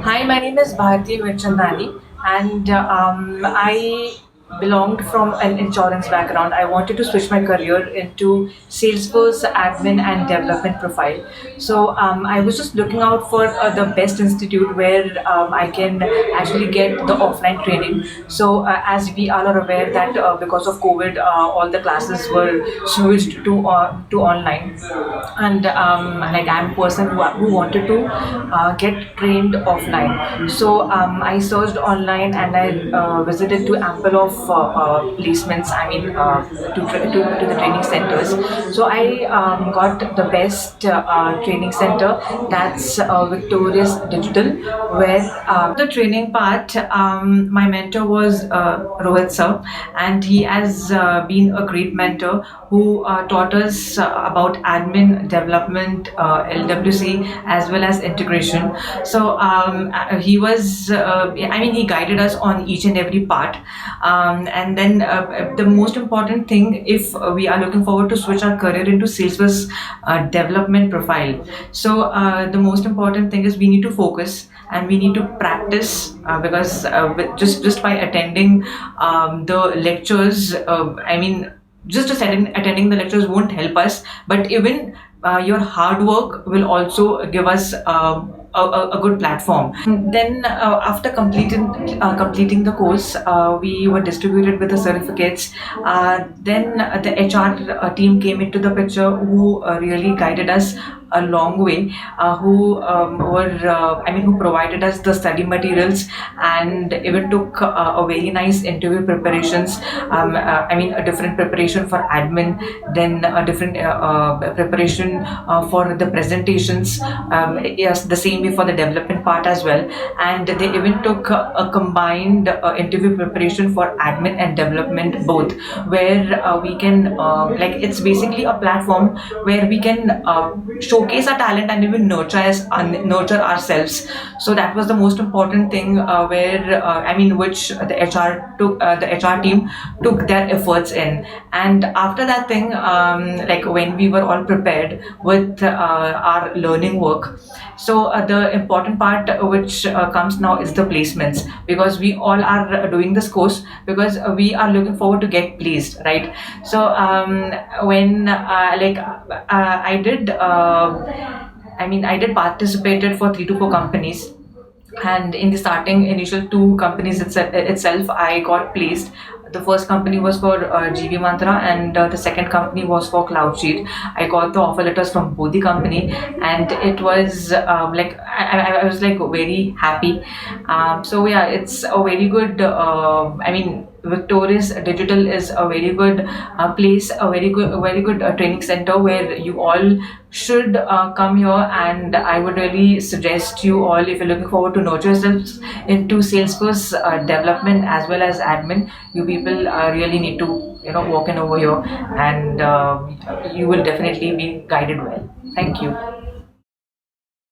Hi, my name is Bharti Mirchandani, and I belonged from an insurance background. I wanted to switch my career into Salesforce admin and development profile. So I was just looking out for the best institute where I can actually get the offline training. So as we all are aware that because of COVID, all the classes were switched to online, and like I'm a person who wanted to get trained offline. So I searched online and I visited to ample of placements, to the training centers. So I got the best training center, that's Victorious Digital, where the training part, my mentor was Rohit sir, and he has been a great mentor who taught us about admin development, LWC, as well as integration. So he was, he guided us on each and every part. And then the most important thing, if we are looking forward to switch our career into Salesforce development profile, so the most important thing is we need to focus and we need to practice, because just by attending the lectures, just attending the lectures won't help us, but even your hard work will also give us a good platform. Then after completing the course, we were distributed with the certificates. Then the HR team came into the picture, who really guided us a long way, who provided us the study materials and even took a very nice interview preparations. A different preparation for admin, then a different preparation for the presentations. Yes, the same way for the development part as well. And they even took a combined interview preparation for admin and development both, where we can it's basically a platform where we can showcase our talent and even nurture ourselves. So that was the most important thing, which the HR team took their efforts in. And after that thing, when we were all prepared with our learning work, so the important part which comes now is the placements, because we all are doing this course because we are looking forward to get placed, right? So when I did I did participated for 3 to 4 companies, and in the starting initial 2 companies itself I got placed. The first company was for GV Mantra, and the second company was for CloudSheet. I got the offer letters from both the company, and it was I was like very happy. So yeah, it's a very good. Victorious Digital is a very good place, a very good training center where you all should come here. And I would really suggest you all, if you're looking forward to nurture yourselves into Salesforce development as well as admin, you people really need to walk in over here, and you will definitely be guided well. Thank you.